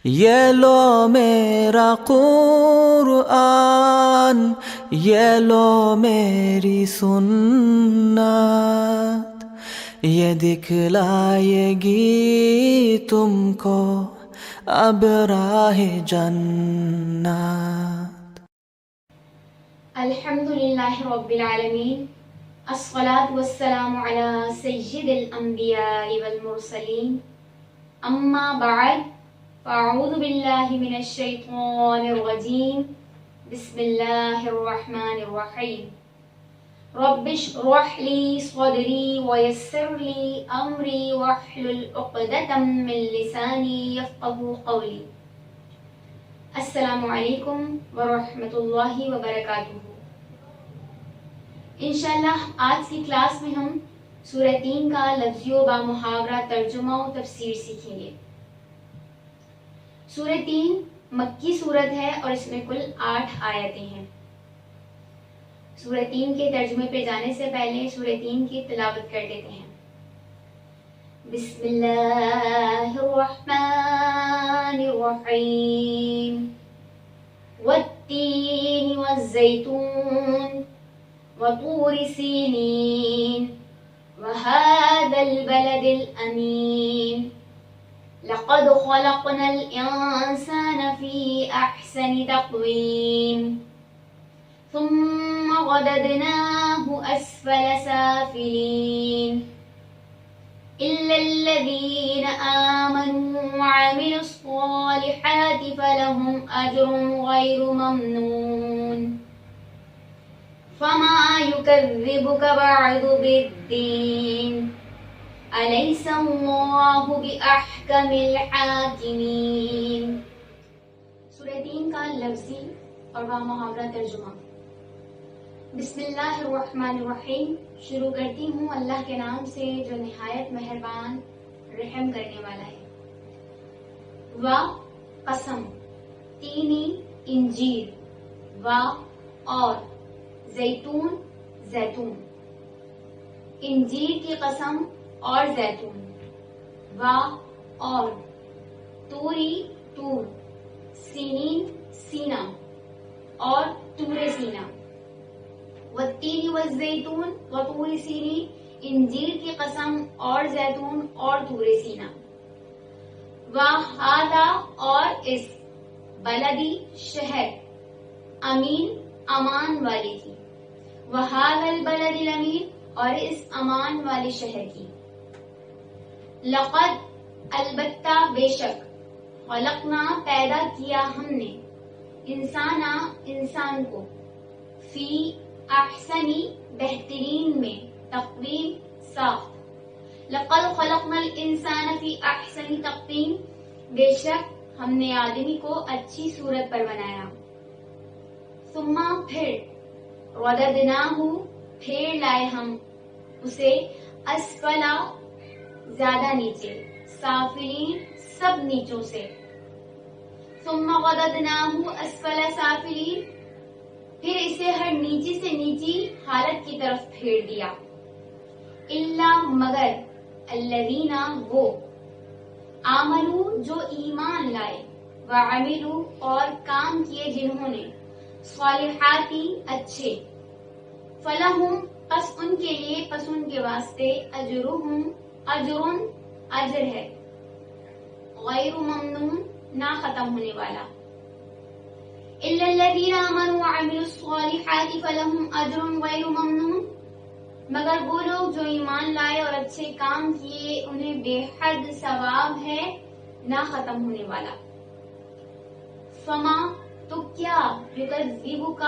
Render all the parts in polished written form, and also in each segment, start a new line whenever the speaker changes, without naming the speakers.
یہ لو میرا قرآن، یہ لو میری سنت، یہ دکھلائے گی تم کو اب راہ جنت۔
الحمدللہ رب العالمین، الصلاة والسلام علی سید الانبیاء والمرسلین، اما بعد، فاعوذ باللہ من الشیطان الرجیم، بسم اللہ الرحمن الرحیم۔ رب اشرح لی صدری ویسر لی امری واحلل عقدۃ من لسانی یفقہوا قولی۔ السلام علیکم ورحمۃ اللہ وبرکاتہ۔ انشاءاللہ آج کی کلاس میں ہم سورہ 3 کا لفظی و بامحاورہ ترجمہ و تفسیر سیکھیں گے۔ سورہ 3 مکی سورت ہے اور اس میں کل 8 آیتیں ہیں۔ سورہ 3 کے ترجمے پہ جانے سے پہلے سورہ 3 کی تلاوت کر لیتے ہیں۔ بسم اللہ الرحمن الرحیم، والتین والزیتون وطور سینین وهذا البلد الأمين لقد خلقنا الإنسان في أحسن تقويم ثم رددناه أسفل سافلين إلا الذين آمنوا وعملوا الصالحات فلهم أجر غير ممنون فما يكذبك بعد بالدين أليس الله بأحكم الحاكمين۔ سورہ 3 کا لفظی اور بامحاورہ ترجمہ۔ بسم اللہ الرحمن الرحیم، شروع کرتی ہوں اللہ کے نام سے جو نہایت مہربان رحم کرنے والا ہے۔ و قسم، تینی انجیر، و اور زیتون زیتون، انجیر کی قسم اور زیتون، و اور توری تور، سینین سینا اور تور سینا، والتین والزیتون وطور سینین، انجیر کی قسم اور زیتون اور تور سینا، وہذا اور اس، بلدی شہر، امین امان والی کی، وہذا البلد الامین اور اس امان والے شہر کی، لقد البتہ بے شک، خلقنا پیدا کیا ہم نے، انسان کو، فی احسنی بہترین میں، تقویم ساخت، لقد خلقنا الانسان فی احسن تقویم بے شک ہم نے آدمی کو اچھی صورت پر بنایا، ثم پھر، رددناہ پھر لائے ہم اسے، اسفلا زیادہ نیچے، سافلین سب نیچوں سے، ثم رددناہ اسفل سافلین پھر اسے ہر نیچی سے نیچی حالت کی طرف پھیر دیا، الا مگر، الذین وہ، آمنوا جو ایمان لائے، وعملوا اور کام کیے جنہوں نے، صالحاتی اچھے، فلہم پس ان کے لیے، پس ان کے واسطے، اجرہم اجرن اجر ہے، غیر ممنون نہ ختم ہونے والا، الا الذین آمنوا وعملوا الصالحات فلہم اجر غیر ممنون مگر وہ لوگ جو ایمان لائے اور اچھے کام کیے انہیں بے حد ثواب ہے نہ ختم ہونے والا، فما تو کیا، یکذبک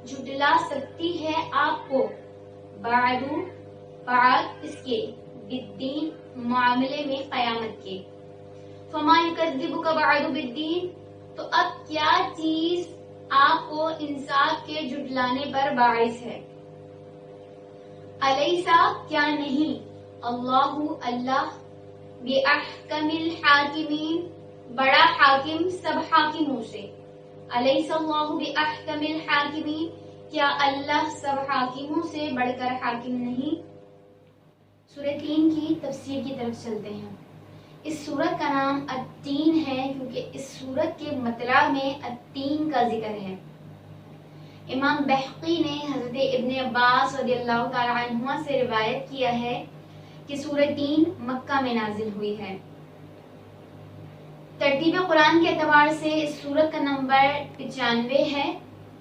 جھٹلا سکتی ہے آپ کو، بعد اس کے، بالدین معاملے میں قیامت کے، فما یکذبک بعد بالدین تو اب کیا چیز آپ کو انصاف کے جھٹلانے پر باعث ہے، الیسا کیا نہیں، اللہ اللہ، بأحکم الحاکمین بڑا حاکم سب حاکموں سے، الیس اللہ بأحکم الحاکمین کیا اللہ سب حاکموں سے بڑھ کر حاکم نہیں۔ سورہ 3 کی تفسیر کی طرف چلتے ہیں۔ اس سورت کا نام التین ہے کیونکہ اس سورت کے مطلع میں التین کا ذکر ہے۔ امام بحقی نے حضرت ابن عباس رضی اللہ تعالی عنہما سے روایت کیا ہے کہ سورۃ تین مکہ میں نازل ہوئی ہے۔ ترتیب قرآن کے اعتبار سے اس سورت کا نمبر 95 ہے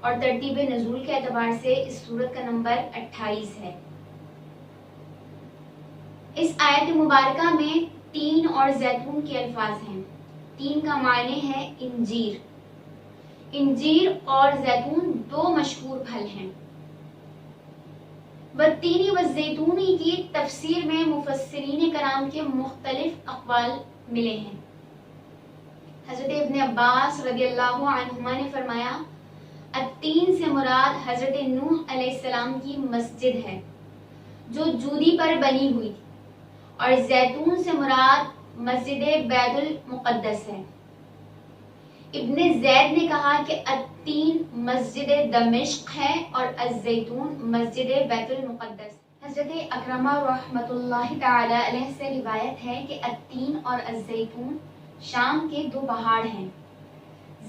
اور ترتیب نزول کے اعتبار سے اس سورت کا نمبر 28 ہے۔ اس آیت مبارکہ میں تین اور زیتون کے الفاظ ہیں۔ تین کا معنی ہے انجیر۔ انجیر اور زیتون دو مشہور پھل ہیں۔ والتین والزیتون کی تفسیر میں مفسرین کرام کے مختلف اقوال ملے ہیں۔ حضرت ابن عباس رضی اللہ عنہما نے فرمایا التین سے مراد حضرت نوح علیہ السلام کی مسجد ہے جو جودی پر بنی ہوئی تھی، اور زیتون سے مراد مسجد بیت المقدس ہے۔ ابن زید نے کہا کہ التین مسجد دمشق ہے اور الزیتون مسجد بیت المقدس۔ حضرت اکرمہ رحمۃ اللہ تعالی علیہ سے روایت ہے کہ التین اور الزیتون شام کے دو پہاڑ ہیں۔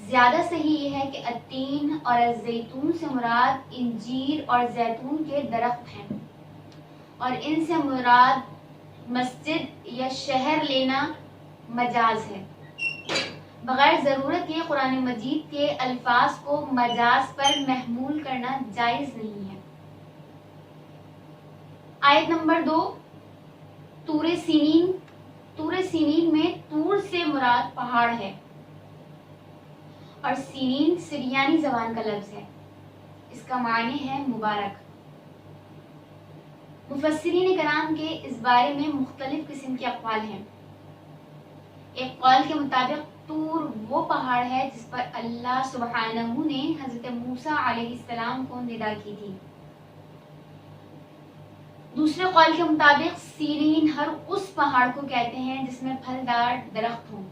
زیادہ صحیح یہ ہے کہ التین اور الزیتون سے مراد انجیر اور زیتون کے درخت ہیں، اور ان سے مراد مسجد یا شہر لینا مجاز ہے۔ بغیر ضرورت کے قرآن مجید کے الفاظ کو مجاز پر محمول کرنا جائز نہیں ہے۔ آیت نمبر 2 طور سینین۔ طور سینین میں طور سے مراد پہاڑ ہے اور سینین سریانی زبان کا لفظ ہے، اس کا معنی ہے مبارک۔ مفسرین کرام کے اس بارے میں مختلف قسم کے اقوال ہیں۔ ایک قول کے مطابق طور وہ پہاڑ ہے جس پر اللہ سبحانہ نے حضرت موسیٰ علیہ السلام کو ندا کی تھی۔ دوسرے قول کے مطابق سینین ہر اس پہاڑ کو کہتے ہیں جس میں پھلدار درخت ہوں۔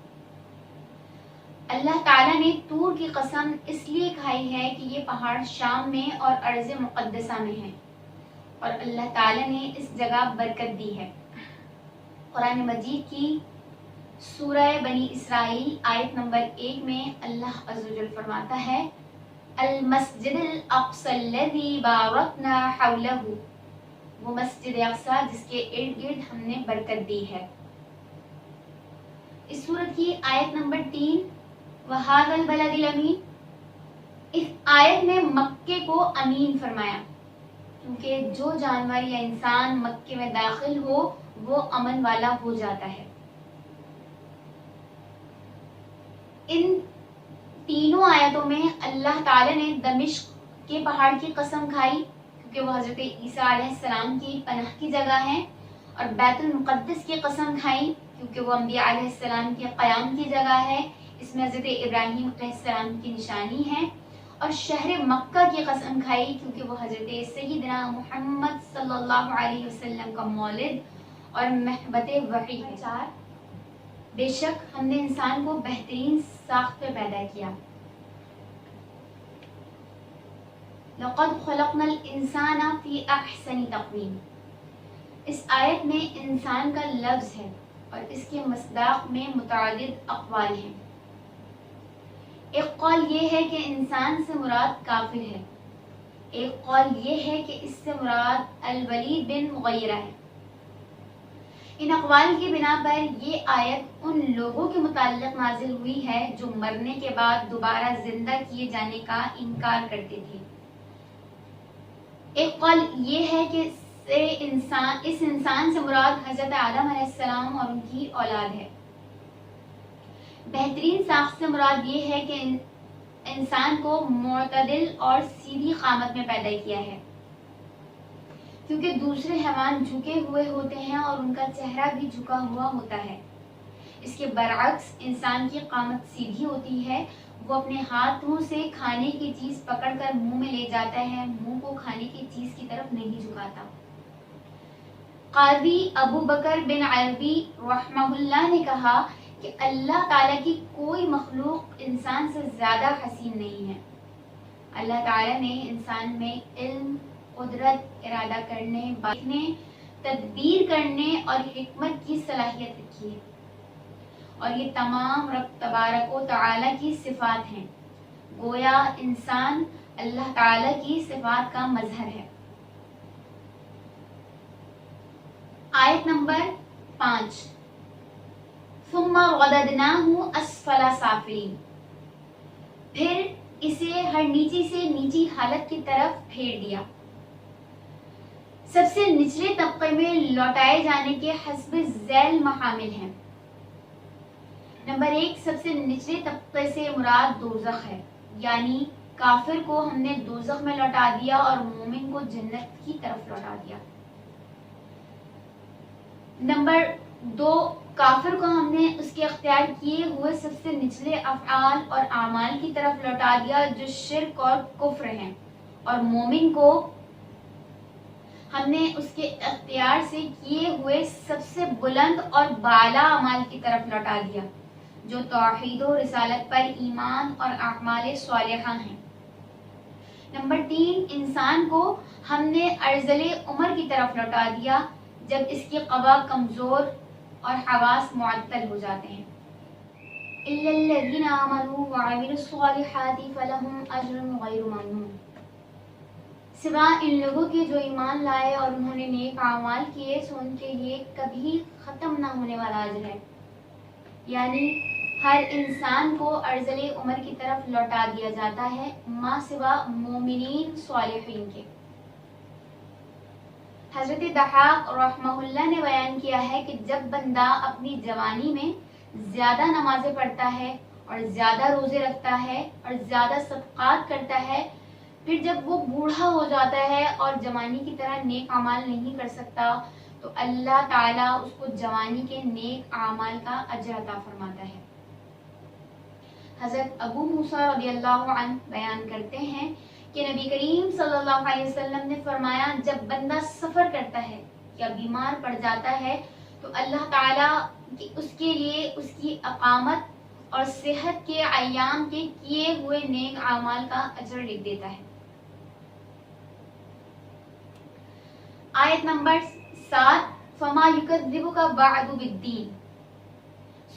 اللہ تعالیٰ نے طور کی قسم اس لیے کھائی ہے کہ یہ پہاڑ شام میں اور ارض مقدسہ میں ہے، اور اللہ تعالیٰ نے اس جگہ برکت دی ہے۔ قرآن مجید کی سورہ بنی اسرائیل آیت نمبر 1 میں اللہ عز و جل فرماتا ہے المسجد الاقصی الذی بارکنا حولہ، وہ مسجد اقصی جس کے ارد گرد ہم نے برکت دی ہے۔ اس سورت کی آیت نمبر 3 وَهَذَا الْبَلَدِ الْأَمِينِ، اس آیت میں مکے کو امین فرمایا کیونکہ جو جانور یا انسان مکے میں داخل ہو وہ امن والا ہو جاتا ہے۔ ان تینوں آیتوں میں اللہ تعالی نے دمشق کے پہاڑ کی قسم کھائی کیونکہ وہ حضرت عیسیٰ علیہ السلام کی پناہ کی جگہ ہے، اور بیت المقدس کی قسم کھائی کیونکہ وہ انبیاء علیہ السلام کے قیام کی جگہ ہے، اس میں حضرت ابراہیم علیہ السلام کی نشانی ہے، اور شہر مکہ کی قسم کھائی کیونکہ وہ حضرت سیدنا محمد صلی اللہ علیہ وسلم کا مولد اور محبت وحی ہے۔ 4 بے شک ہم نے انسان کو بہترین ساخت پہ پیدا کیا۔ لقد خلقنا الانسان فی احسن تقویم، اس آیت میں انسان کا لفظ ہے اور اس کے مصداق میں متعدد اقوال ہیں۔ ایک قول یہ ہے کہ انسان سے مراد کافر ہے، ایک قول یہ ہے کہ اس سے مراد الولید بن مغیرہ ہے۔ ان اقوال کی بنا پر یہ آیت ان لوگوں کے متعلق نازل ہوئی ہے جو مرنے کے بعد دوبارہ زندہ کیے جانے کا انکار کرتے تھے۔ ایک قول یہ ہے کہ اس انسان سے مراد حضرت آدم علیہ السلام اور ان کی اولاد ہے۔ بہترین ساخت سے مراد یہ ہے کہ انسان کو معتدل اور سیدھی قامت میں پیدا کیا ہے، کیونکہ دوسرے حیوان جھکے ہوئے ہوتے ہیں اور ان کا چہرہ بھی جھکا ہوا ہوتا ہے۔ اس کے برعکس انسان کی قامت سیدھی ہوتی ہے، وہ اپنے ہاتھوں سے کھانے کی چیز پکڑ کر منہ میں لے جاتا ہے، منہ کو کھانے کی چیز کی طرف نہیں جھکاتا۔ قاضی ابو بکر بن عربی رحمہ اللہ نے کہا کہ اللہ تعالیٰ کی کوئی مخلوق انسان سے زیادہ حسین نہیں ہے۔ اللہ تعالیٰ نے انسان میں علم، قدرت، ارادہ کرنے، باتنے، تدبیر کرنے اور حکمت کی صلاحیت رکھی ہے۔ اور یہ تمام رب تبارک و تعالی کی صفات ہیں، گویا انسان اللہ تعالی کی صفات کا مظہر ہے۔ آیت نمبر 5، ثم رددناہ اسفل سافلین، پھر اسے ہر نیچی سے نیچی حالت کی طرف پھیر دیا۔ سب سے نچلے طبقے میں لوٹائے جانے کے حسب ذیل محامل ہیں۔ نمبر 1، سب سے نچلے طبقے سے مراد دوزخ ہے، یعنی کافر کو ہم نے دوزخ میں لوٹا دیا اور مومن کو جنت کی طرف لوٹا دیا۔ نمبر 2، کافر کو ہم نے اس کے اختیار کیے ہوئے سب سے نچلے افعال اور اعمال کی طرف لوٹا دیا جو شرک اور کفر ہیں، اور مومن کو ہم نے اس کے اختیار سے کیے ہوئے سب سے بلند اور بالا اعمال کی طرف لوٹا دیا جو توحید و رسالت پر ایمان اور اعمال صالحہ ہیں۔ نمبر 3، انسان کو ہم نے ارذل عمر کی طرف لوٹا دیا جب اس کی قوا کمزور اور حواس معطل ہو جاتے ہیں۔ الا الذین آمنوا وعملوا الصالحات فلہم اجر غیر ممنون، سوا ان لوگوں کے جو ایمان لائے اور انہوں نے نیک اعمال کیے سو ان کے لیے کبھی ختم نہ ہونے والا اجر ہے۔ یعنی ہر انسان کو ارذل عمر کی طرف لوٹا دیا جاتا ہے ما سوا مومنین صالحین کے۔ حضرت ضحاک رحمہ اللہ نے بیان کیا ہے کہ جب بندہ اپنی جوانی میں زیادہ نمازیں پڑھتا ہے اور زیادہ روزے رکھتا ہے اور زیادہ صدقات کرتا ہے، پھر جب وہ بوڑھا ہو جاتا ہے اور جوانی کی طرح نیک اعمال نہیں کر سکتا تو اللہ تعالیٰ اس کو جوانی کے نیک اعمال کا اجر عطا فرماتا ہے۔ حضرت ابو موسیٰ رضی اللہ عنہ بیان کرتے ہیں کہ نبی کریم صلی اللہ علیہ وسلم نے فرمایا، جب بندہ سفر کرتا ہے یا بیمار پڑ جاتا ہے تو اللہ تعالیٰ اس کے لیے اس کی اقامت اور صحت کے ایام کے کیے ہوئے نیک اعمال کا اجر لکھ دیتا ہے۔ آیت نمبر 7، فما یکذبک بعد بالدین،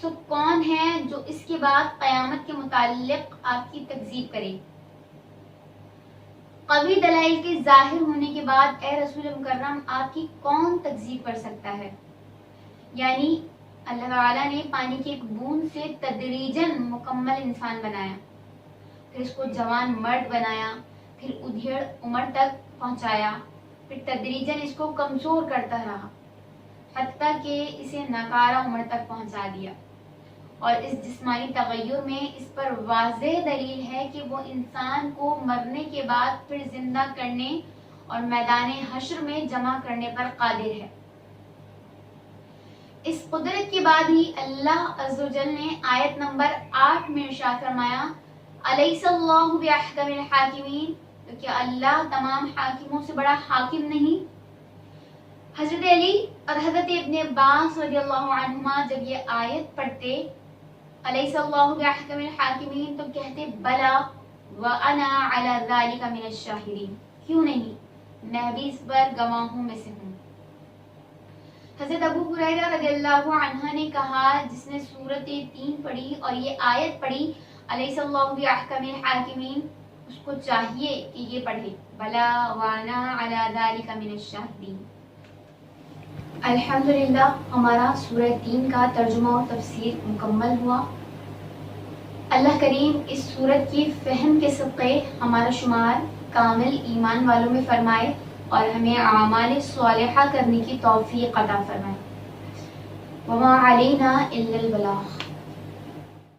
سو کون ہے جو اس کے بعد قیامت کے متعلق آپ کی تکذیب کرے۔ قوی دلائل کے ظاہر ہونے کے بعد اے رسول مکرم آپ کی کون تکذیب کر سکتا ہے؟ یعنی اللہ تعالیٰ نے پانی کی ایک بوند سے تدریجاً مکمل انسان بنایا، پھر اس کو جوان مرد بنایا، پھر ادھیڑ عمر تک پہنچایا، پھر تدریجاً اس کو کمزور کرتا رہا حتیٰ کہ اسے ناکارہ عمر تک پہنچا دیا۔ اور اس جسمانی تغیر میں اس پر واضح دلیل ہے کہ وہ انسان کو مرنے کے بعد پھر زندہ کرنے اور میدان حشر میں جمع کرنے پر قادر ہے۔ اس قدرت کے بعد ہی اللہ عز و جل نے آیت نمبر 8 میں ارشاد فرمایا، الیس اللہ باحکم الحاکمین، تو کیا اللہ تمام حاکموں سے بڑا حاکم نہیں؟ حضرت علی اور حضرت ابن عباس رضی اللہ عنہما جب یہ آیت پڑھتے الیس اللہ باحکم الحاکمین تو کہتے بلا وانا علی ذلک من الشاہدین، کیوں نہیں، میں بھی اس پر گواہوں میں سے ہوں۔ حضرت ابو ہریرہ رضی اللہ عنہ نے کہا، جس نے سورۃ 3 پڑھی اور یہ آیت پڑھی الیس اللہ باحکم الحاکمین، اس کو چاہیے کہ یہ پڑھے بلا وانا علی ذلک من الشاہدین۔ الحمدللہ ہمارا سورہ 3 کا ترجمہ اور تفسیر مکمل ہوا۔ اللہ کریم اس سورت کی فہم کے صدقے ہمارا شمار کامل ایمان والوں میں فرمائے اور ہمیں اعمال صالحہ کرنے کی توفیق عطا فرمائے۔ وما علینا الا البلاغ۔